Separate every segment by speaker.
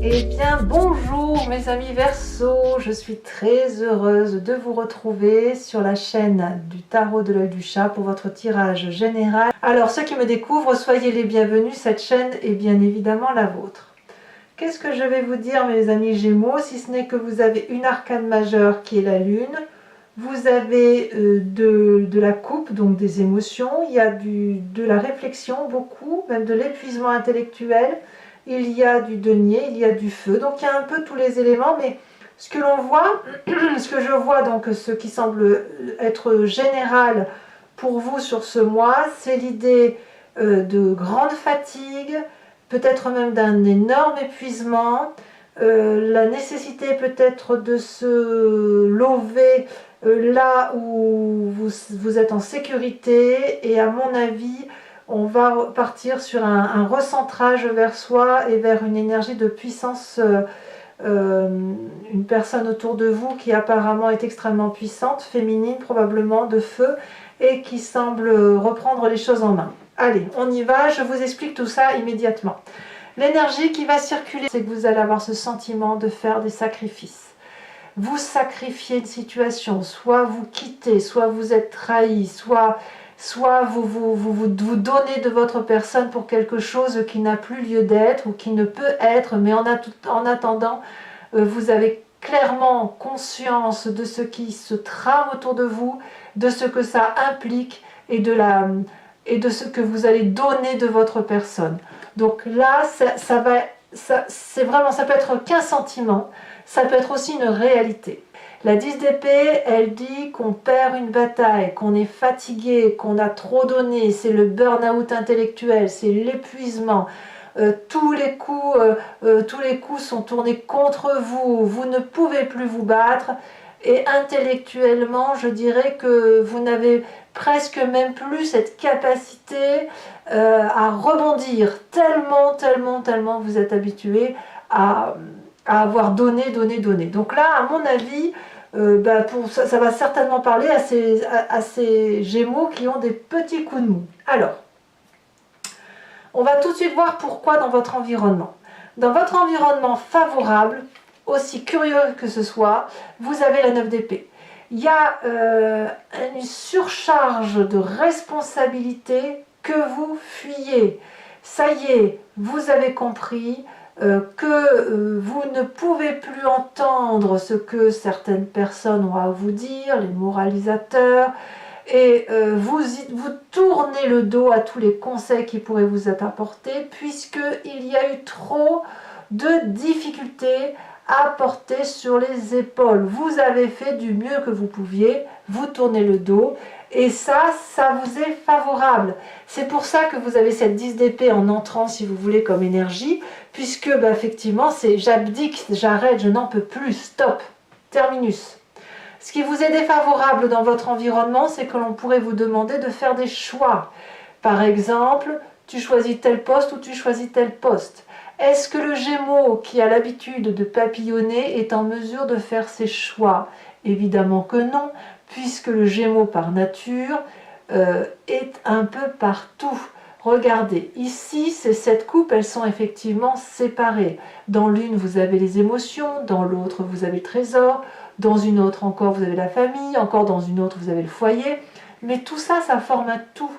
Speaker 1: Eh bien bonjour mes amis Verseau, je suis très heureuse de vous retrouver sur la chaîne du tarot de l'œil du chat pour votre tirage général. Alors ceux qui me découvrent, soyez les bienvenus, cette chaîne est bien évidemment la vôtre. Qu'est-ce que je vais vous dire mes amis Gémeaux, si ce n'est que vous avez une arcane majeure qui est la lune, vous avez de la coupe, donc des émotions, il y a de la réflexion beaucoup, même de l'épuisement intellectuel, il y a du denier, il y a du feu, donc il y a un peu tous les éléments, mais ce que l'on voit, ce que je vois, donc ce qui semble être général pour vous sur ce mois, c'est l'idée de grande fatigue, peut-être même d'un énorme épuisement, la nécessité peut-être de se lever là où vous êtes en sécurité, et à mon avis, on va partir sur un recentrage vers soi et vers une énergie de puissance, une personne autour de vous qui apparemment est extrêmement puissante, féminine probablement, de feu, et qui semble reprendre les choses en main. Allez, on y va, je vous explique tout ça immédiatement. L'énergie qui va circuler, c'est que vous allez avoir ce sentiment de faire des sacrifices. Vous sacrifiez une situation, soit vous quittez, soit vous êtes trahi, soit vous donnez de votre personne pour quelque chose qui n'a plus lieu d'être ou qui ne peut être, mais en attendant, vous avez clairement conscience de ce qui se trame autour de vous, de ce que ça implique et de ce que vous allez donner de votre personne. Donc là, ça peut être qu'un sentiment, ça peut être aussi une réalité. La 10 d'épée, elle dit qu'on perd une bataille, qu'on est fatigué, qu'on a trop donné, c'est le burn-out intellectuel, c'est l'épuisement. Tous les coups sont tournés contre vous, vous ne pouvez plus vous battre, et intellectuellement, je dirais que vous n'avez presque même plus cette capacité à rebondir, tellement vous êtes habitué à avoir donné. Donc là, à mon avis, ça va certainement parler à ces Gémeaux qui ont des petits coups de mou. Alors, on va tout de suite voir pourquoi dans votre environnement. Dans votre environnement favorable, aussi curieux que ce soit, vous avez la 9 d'épée. Il y a une surcharge de responsabilité que vous fuyez. Ça y est, vous avez compris que vous ne pouvez plus entendre ce que certaines personnes ont à vous dire, les moralisateurs, et vous tournez le dos à tous les conseils qui pourraient vous être apportés, puisqu'il y a eu trop de difficultés à porter sur les épaules. Vous avez fait du mieux que vous pouviez, vous tournez le dos, et ça vous est favorable. C'est pour ça que vous avez cette 10 d'épée en entrant, si vous voulez, comme énergie, puisque effectivement, c'est j'abdique, j'arrête, je n'en peux plus, stop, terminus. Ce qui vous est défavorable dans votre environnement, c'est que l'on pourrait vous demander de faire des choix. Par exemple, tu choisis tel poste ou tu choisis tel poste. Est-ce que le Gémeaux, qui a l'habitude de papillonner, est en mesure de faire ses choix? Évidemment que non, puisque le Gémeaux par nature est un peu partout. Regardez, ici, ces 7 coupes, elles sont effectivement séparées. Dans l'une, vous avez les émotions, dans l'autre, vous avez le trésor, dans une autre encore, vous avez la famille, encore dans une autre, vous avez le foyer. Mais tout ça, ça forme un tout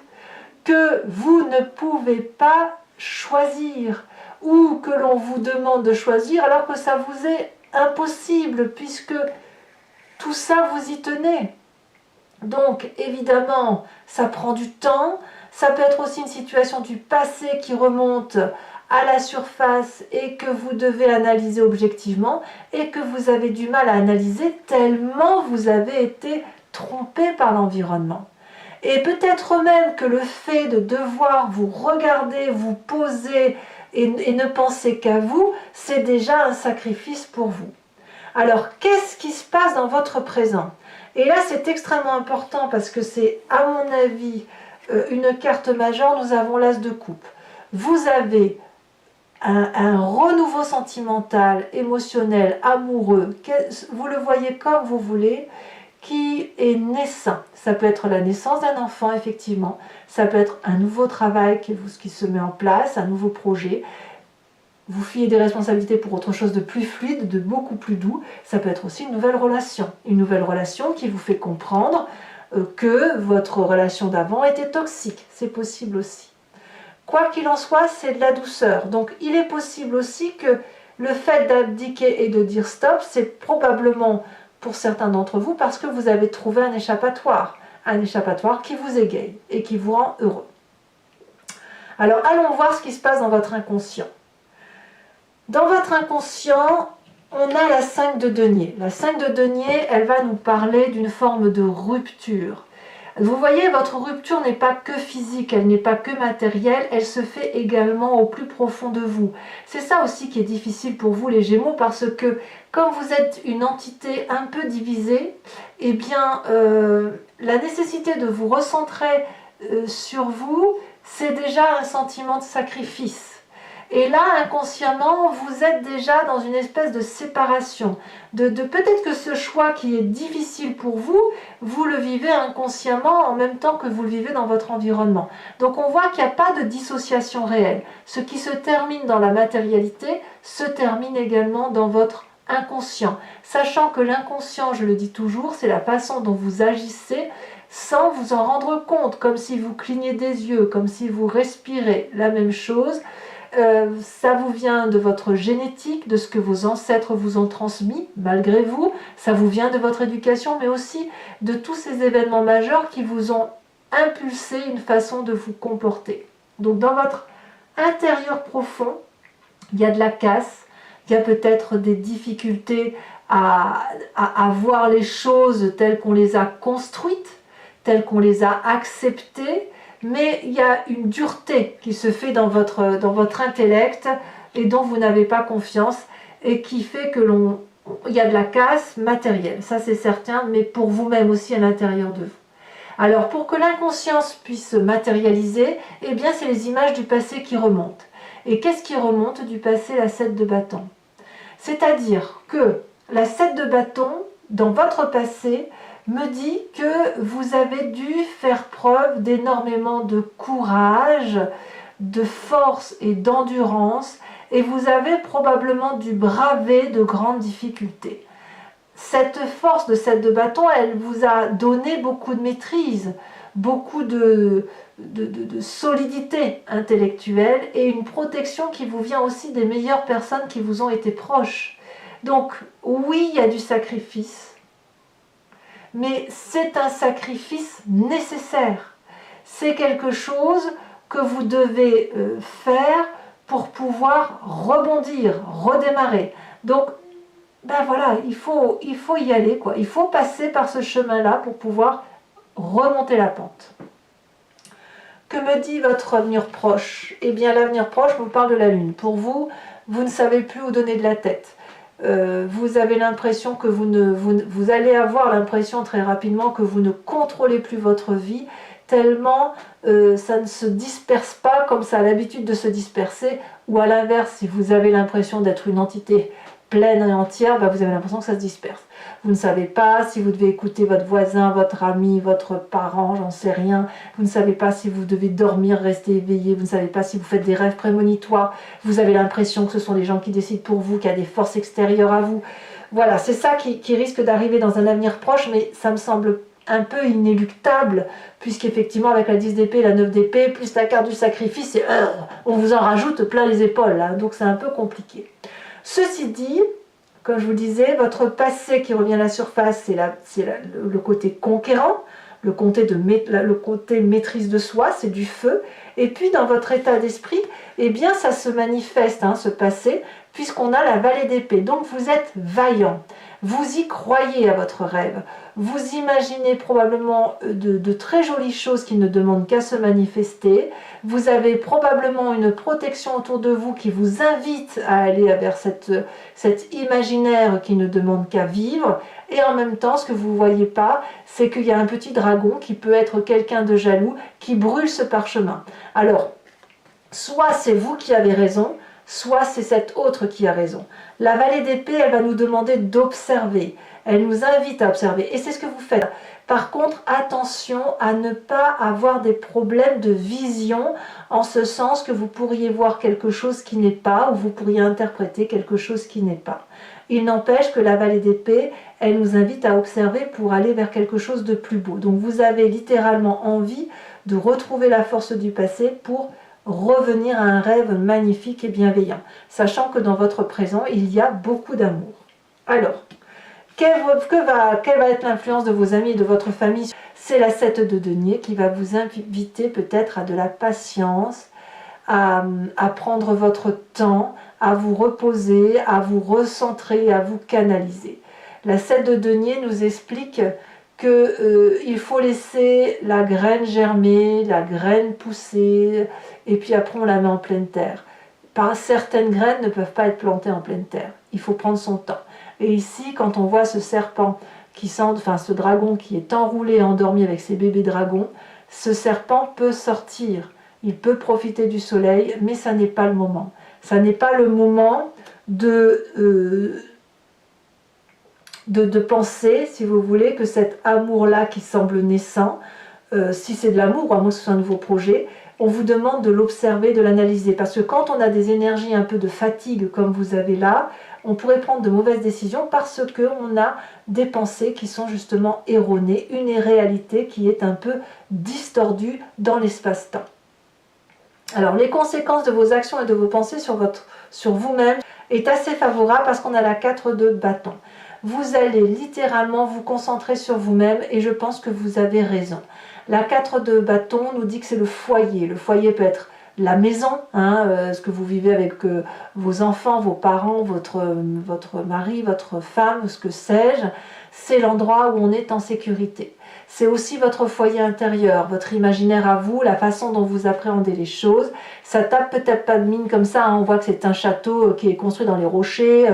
Speaker 1: que vous ne pouvez pas choisir, ou que l'on vous demande de choisir alors que ça vous est impossible, puisque tout ça, vous y tenez. Donc, évidemment, ça prend du temps. Ça peut être aussi une situation du passé qui remonte à la surface et que vous devez analyser objectivement et que vous avez du mal à analyser tellement vous avez été trompé par l'environnement. Et peut-être même que le fait de devoir vous regarder, vous poser et ne penser qu'à vous, c'est déjà un sacrifice pour vous. Alors, qu'est-ce qui se passe dans votre présent? Et là, c'est extrêmement important parce que c'est, à mon avis, une carte majeure. Nous avons l'as de coupe. Vous avez un renouveau sentimental, émotionnel, amoureux, vous le voyez comme vous voulez, qui est naissant. Ça peut être la naissance d'un enfant, effectivement. Ça peut être un nouveau travail qui se met en place, un nouveau projet. vous fuyez des responsabilités pour autre chose de plus fluide, de beaucoup plus doux. Ça peut être aussi une nouvelle relation qui vous fait comprendre que votre relation d'avant était toxique. C'est possible aussi. Quoi qu'il en soit, c'est de la douceur. Donc il est possible aussi que le fait d'abdiquer et de dire stop, c'est probablement pour certains d'entre vous parce que vous avez trouvé un échappatoire qui vous égaye et qui vous rend heureux. Alors allons voir ce qui se passe dans votre inconscient. Dans votre inconscient, on a la 5 de denier. La 5 de denier, elle va nous parler d'une forme de rupture. Vous voyez, votre rupture n'est pas que physique, elle n'est pas que matérielle, elle se fait également au plus profond de vous. C'est ça aussi qui est difficile pour vous les Gémeaux, parce que comme vous êtes une entité un peu divisée, eh bien, la nécessité de vous recentrer sur vous, c'est déjà un sentiment de sacrifice. Et là, inconsciemment, vous êtes déjà dans une espèce de séparation. Peut-être que ce choix qui est difficile pour vous, vous le vivez inconsciemment en même temps que vous le vivez dans votre environnement. Donc on voit qu'il n'y a pas de dissociation réelle. Ce qui se termine dans la matérialité se termine également dans votre inconscient. Sachant que l'inconscient, je le dis toujours, c'est la façon dont vous agissez sans vous en rendre compte, comme si vous clignez des yeux, comme si vous respirez la même chose. Ça vous vient de votre génétique, de ce que vos ancêtres vous ont transmis, malgré vous. Ça vous vient de votre éducation, mais aussi de tous ces événements majeurs qui vous ont impulsé une façon de vous comporter. Donc dans votre intérieur profond, il y a de la casse, il y a peut-être des difficultés à voir les choses telles qu'on les a construites, telles qu'on les a acceptées, mais il y a une dureté qui se fait dans votre intellect et dont vous n'avez pas confiance et qui fait que il y a de la casse matérielle, ça c'est certain, mais pour vous-même aussi à l'intérieur de vous. Alors pour que l'inconscience puisse se matérialiser, eh bien c'est les images du passé qui remontent. Et qu'est-ce qui remonte du passé? La 7 de bâton. C'est-à-dire que la 7 de bâton, dans votre passé, me dit que vous avez dû faire preuve d'énormément de courage, de force et d'endurance, et vous avez probablement dû braver de grandes difficultés. Cette force de 7 de bâton, elle vous a donné beaucoup de maîtrise, beaucoup de solidité intellectuelle et une protection qui vous vient aussi des meilleures personnes qui vous ont été proches. Donc oui, il y a du sacrifice, mais c'est un sacrifice nécessaire. C'est quelque chose que vous devez faire pour pouvoir rebondir, redémarrer. Donc, ben voilà, il faut y aller, quoi. Il faut passer par ce chemin-là pour pouvoir remonter la pente. Que me dit votre avenir proche? Eh bien, l'avenir proche vous parle de la Lune. Pour vous, vous ne savez plus où donner de la tête. Vous avez l'impression que vous allez avoir l'impression très rapidement que vous ne contrôlez plus votre vie, tellement ça ne se disperse pas comme ça a l'habitude de se disperser, ou à l'inverse, si vous avez l'impression d'être une entité pleine et entière, bah vous avez l'impression que ça se disperse. Vous ne savez pas si vous devez écouter votre voisin, votre ami, votre parent, j'en sais rien. Vous ne savez pas si vous devez dormir, rester éveillé. Vous ne savez pas si vous faites des rêves prémonitoires. Vous avez l'impression que ce sont des gens qui décident pour vous, qu'il y a des forces extérieures à vous. Voilà, c'est ça qui risque d'arriver dans un avenir proche, mais ça me semble un peu inéluctable, puisqu'effectivement avec la 10 d'épée, la 9 d'épée, plus la carte du sacrifice, on vous en rajoute plein les épaules, là, donc c'est un peu compliqué. Ceci dit, comme je vous disais, votre passé qui revient à la surface, c'est le côté conquérant, le côté maîtrise de soi, c'est du feu. Et puis dans votre état d'esprit, eh bien ça se manifeste, ce passé, puisqu'on a la vallée d'épée. Donc vous êtes vaillant, vous y croyez à votre rêve, vous imaginez probablement de très jolies choses qui ne demandent qu'à se manifester, vous avez probablement une protection autour de vous qui vous invite à aller vers cet imaginaire qui ne demande qu'à vivre, et en même temps, ce que vous ne voyez pas, c'est qu'il y a un petit dragon qui peut être quelqu'un de jaloux qui brûle ce parchemin. Alors, soit c'est vous qui avez raison, soit c'est cet autre qui a raison. La vallée d'épée, elle va nous demander d'observer. Elle nous invite à observer. Et c'est ce que vous faites. Par contre, attention à ne pas avoir des problèmes de vision, en ce sens que vous pourriez voir quelque chose qui n'est pas, ou vous pourriez interpréter quelque chose qui n'est pas. Il n'empêche que la vallée d'épée, elle nous invite à observer pour aller vers quelque chose de plus beau. Donc vous avez littéralement envie de retrouver la force du passé pour revenir à un rêve magnifique et bienveillant, sachant que dans votre présent, il y a beaucoup d'amour. Alors, quelle va être l'influence de vos amis et de votre famille? C'est la 7 de denier qui va vous inviter peut-être à de la patience, à prendre votre temps, à vous reposer, à vous recentrer, à vous canaliser. La 7 de denier nous explique qu'il faut laisser la graine germer, la graine pousser, et puis après on la met en pleine terre. Certaines graines ne peuvent pas être plantées en pleine terre, il faut prendre son temps. Et ici, quand on voit ce serpent, ce dragon qui est enroulé, endormi avec ses bébés dragons, ce serpent peut sortir, il peut profiter du soleil, mais ça n'est pas le moment. Ça n'est pas le moment de penser, si vous voulez, que cet amour-là qui semble naissant, si c'est de l'amour, ou à moins que ce soit un nouveau projet, on vous demande de l'observer, de l'analyser. Parce que quand on a des énergies un peu de fatigue, comme vous avez là, on pourrait prendre de mauvaises décisions parce qu'on a des pensées qui sont justement erronées, une réalité qui est un peu distordue dans l'espace-temps. Alors, les conséquences de vos actions et de vos pensées sur vous-même est assez favorable parce qu'on a la 4 de bâton. Vous allez littéralement vous concentrer sur vous-même et je pense que vous avez raison. La 4 de bâton nous dit que c'est le foyer. Le foyer peut être la maison, ce que vous vivez avec vos enfants, vos parents, votre mari, votre femme, ce que sais-je. C'est l'endroit où on est en sécurité. C'est aussi votre foyer intérieur, votre imaginaire à vous, la façon dont vous appréhendez les choses. Ça tape peut-être pas de mine comme ça, on voit que c'est un château qui est construit dans les rochers.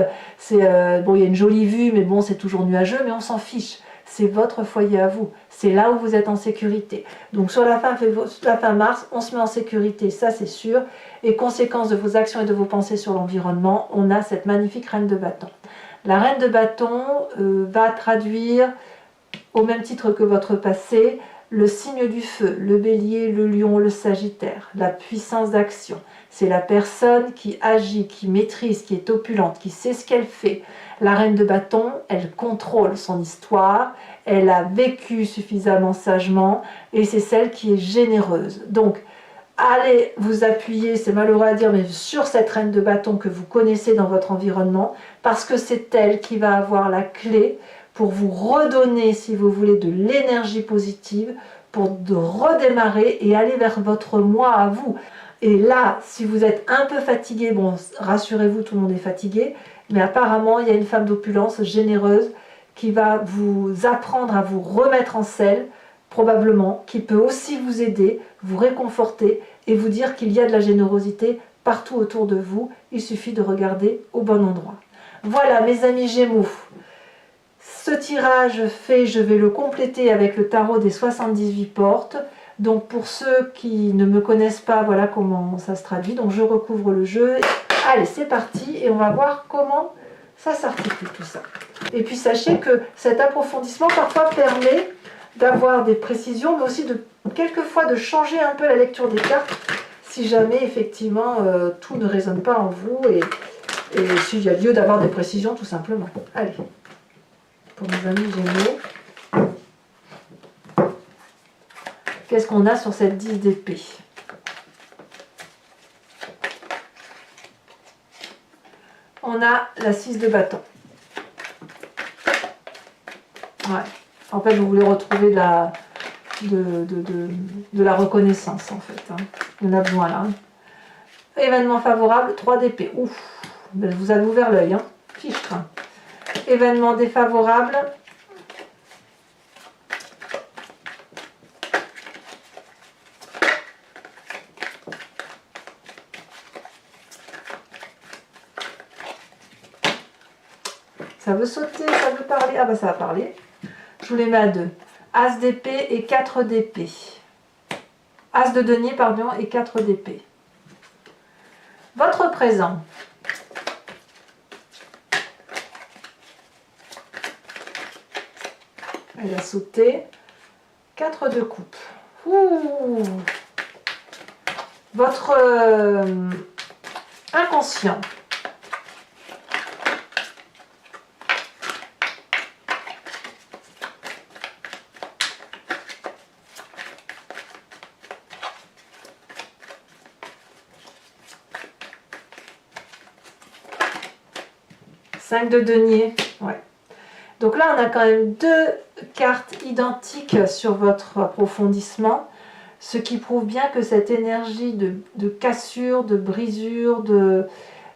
Speaker 1: Bon, il y a une jolie vue, mais bon, c'est toujours nuageux, mais on s'en fiche. C'est votre foyer à vous. C'est là où vous êtes en sécurité. Donc sur la fin mars, on se met en sécurité, ça c'est sûr. Et conséquence de vos actions et de vos pensées sur l'environnement, on a cette magnifique reine de bâton. La reine de bâton va traduire, au même titre que votre passé, le signe du feu, le bélier, le lion, le sagittaire, la puissance d'action. C'est la personne qui agit, qui maîtrise, qui est opulente, qui sait ce qu'elle fait. La reine de bâton, elle contrôle son histoire, elle a vécu suffisamment sagement et c'est celle qui est généreuse. Donc, allez vous appuyer, c'est malheureux à dire, mais sur cette reine de bâton que vous connaissez dans votre environnement, parce que c'est elle qui va avoir la clé pour vous redonner, si vous voulez, de l'énergie positive, pour redémarrer et aller vers votre moi à vous. Et là, si vous êtes un peu fatigué, bon, rassurez-vous, tout le monde est fatigué, mais apparemment, il y a une femme d'opulence généreuse qui va vous apprendre à vous remettre en selle, probablement, qui peut aussi vous aider, vous réconforter et vous dire qu'il y a de la générosité partout autour de vous. Il suffit de regarder au bon endroit. Voilà, mes amis Gémeaux. Ce tirage fait, je vais le compléter avec le tarot des 78 portes. Donc pour ceux qui ne me connaissent pas, voilà comment ça se traduit. Donc je recouvre le jeu. Allez, c'est parti et on va voir comment ça s'articule tout ça. Et puis sachez que cet approfondissement parfois permet d'avoir des précisions, mais aussi quelquefois de changer un peu la lecture des cartes si jamais effectivement tout ne résonne pas en vous et s'il y a lieu d'avoir des précisions tout simplement. Allez, pour mes amis Gémeaux, qu'est-ce qu'on a sur cette 10 d'épée? On a la 6 de bâton. Ouais. En fait, vous voulez retrouver de la reconnaissance, en fait. Il y en a besoin, là. Événement favorable, 3 d'épée. Ouf, vous avez ouvert l'œil, hein. Fichtre. Événement défavorable. Ça veut sauter, ça veut parler. Ah bah ça va parler. Je vous les mets à 2. As d'épée et 4 d'épée. As de denier, pardon, et 4 d'épée. Votre présent. Elle a sauté. 4 de coupe. Ouh. Votre inconscient. Cinq de denier, ouais. Donc là, on a quand même 2 cartes identiques sur votre approfondissement, ce qui prouve bien que cette énergie de cassure, de brisure,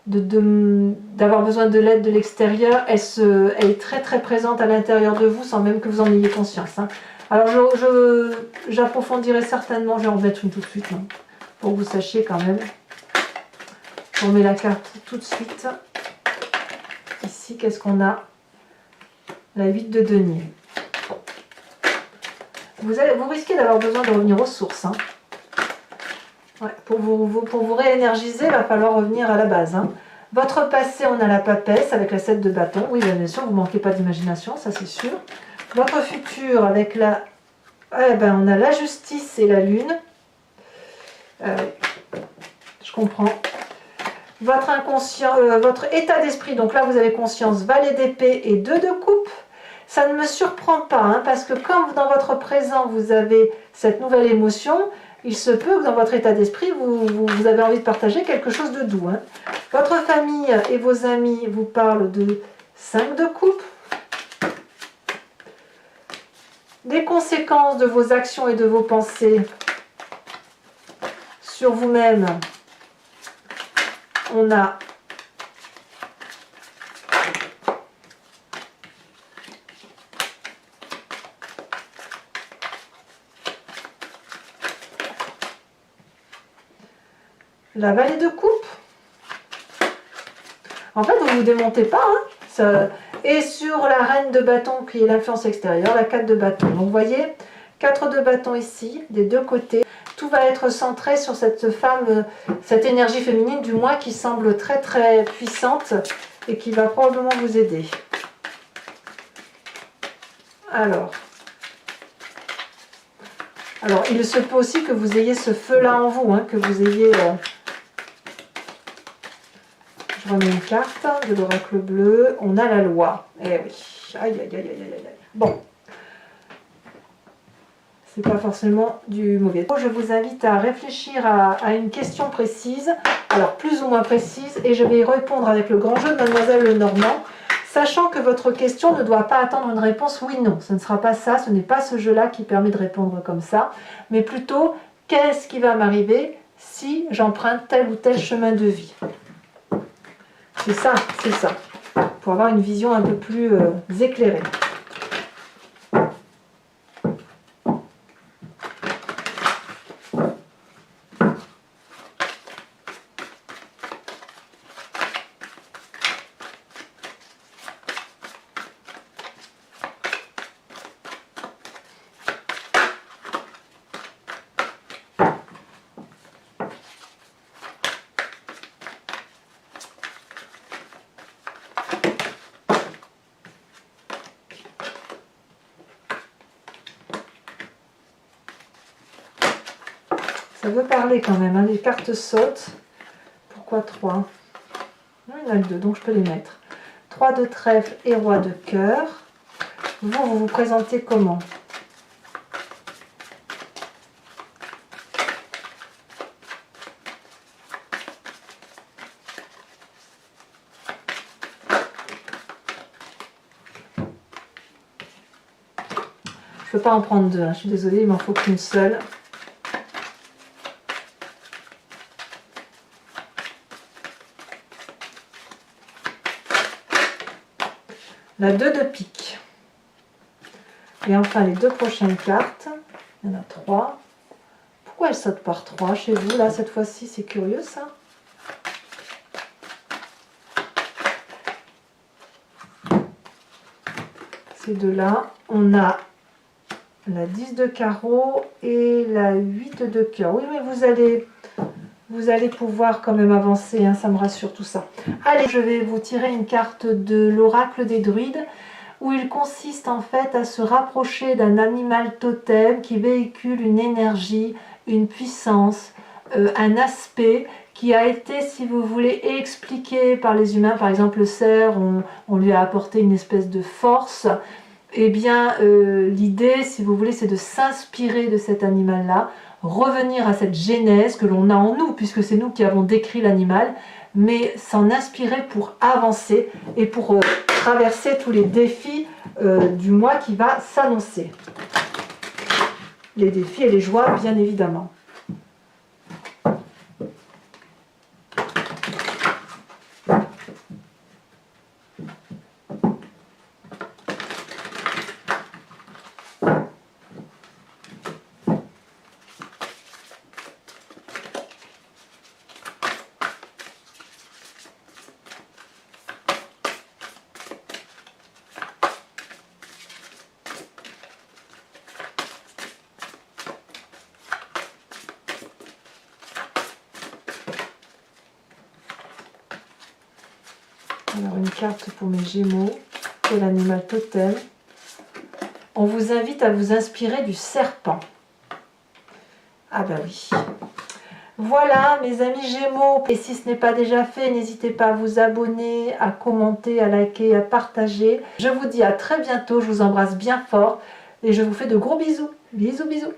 Speaker 1: d'avoir besoin de l'aide de l'extérieur, elle est très très présente à l'intérieur de vous sans même que vous en ayez conscience. Hein. Alors j'approfondirai certainement, je vais en mettre une tout de suite, hein, pour que vous sachiez quand même. On met la carte tout de suite. Ici, qu'est-ce qu'on a? La 8 de denier. Vous risquez d'avoir besoin de revenir aux sources. Hein. Ouais, pour vous réénergiser, il va falloir revenir à la base. Hein. Votre passé, on a la papesse avec la 7 de bâton. Oui, bien sûr, vous ne manquez pas d'imagination, ça c'est sûr. Votre futur avec la... Eh ben, on a la justice et la lune. Je comprends. Votre inconscient, votre état d'esprit, donc là vous avez conscience, valet d'épée et 2 de coupe. Ça ne me surprend pas, hein, parce que quand dans votre présent vous avez cette nouvelle émotion, il se peut que dans votre état d'esprit vous avez envie de partager quelque chose de doux. Hein. Votre famille et vos amis vous parlent de 5 de coupe. Des conséquences de vos actions et de vos pensées sur vous-même. On a la vallée de coupe. En fait, vous ne vous démontez pas. Hein, et sur la reine de bâton qui est l'influence extérieure, la 4 de bâton. Donc vous voyez, 4 de bâton ici, des deux côtés. Tout va être centré sur cette femme, cette énergie féminine du moins qui semble très très puissante et qui va probablement vous aider. Alors, il se peut aussi que vous ayez ce feu-là en vous, hein, que vous ayez... Je remets une carte de l'oracle bleu. On a la loi. Eh oui. Aïe, aïe, aïe, aïe, aïe, aïe. Bon. C'est pas forcément du mauvais. Je vous invite à réfléchir à une question précise, alors plus ou moins précise, et je vais y répondre avec le grand jeu de Mademoiselle Lenormand, sachant que votre question ne doit pas attendre une réponse oui-non. Ce ne sera pas ça, ce n'est pas ce jeu-là qui permet de répondre comme ça, mais plutôt, qu'est-ce qui va m'arriver si j'emprunte tel ou tel chemin de vie? C'est ça, pour avoir une vision un peu plus éclairée. Ça veut parler quand même, hein. Les cartes sautent. Pourquoi 3? Il y en a 2, donc je peux les mettre. 3 de trèfle et roi de cœur. Vous vous présentez comment? Je ne peux pas en prendre 2, hein. Je suis désolée, il m'en faut qu'une seule. La 2 de pique. Et enfin les 2 prochaines cartes. Il y en a 3. Pourquoi elles sautent par 3 chez vous là cette fois-ci? C'est curieux ça. Ces deux-là. On a la 10 de carreau et la 8 de cœur. Oui, mais vous allez pouvoir quand même avancer, hein, ça me rassure tout ça. Allez, je vais vous tirer une carte de l'oracle des druides, où il consiste en fait à se rapprocher d'un animal totem qui véhicule une énergie, une puissance, un aspect qui a été, si vous voulez, expliqué par les humains. Par exemple, le cerf, on lui a apporté une espèce de force. Eh bien, l'idée, si vous voulez, c'est de s'inspirer de cet animal-là, revenir à cette genèse que l'on a en nous, puisque c'est nous qui avons décrit l'animal, mais s'en inspirer pour avancer et pour traverser tous les défis du mois qui va s'annoncer. Les défis et les joies, bien évidemment. Alors une carte pour mes Gémeaux, c'est l'animal totem. On vous invite à vous inspirer du serpent. Ah bah oui. Voilà mes amis Gémeaux, et si ce n'est pas déjà fait, n'hésitez pas à vous abonner, à commenter, à liker, à partager. Je vous dis à très bientôt, je vous embrasse bien fort et je vous fais de gros bisous. Bisous bisous.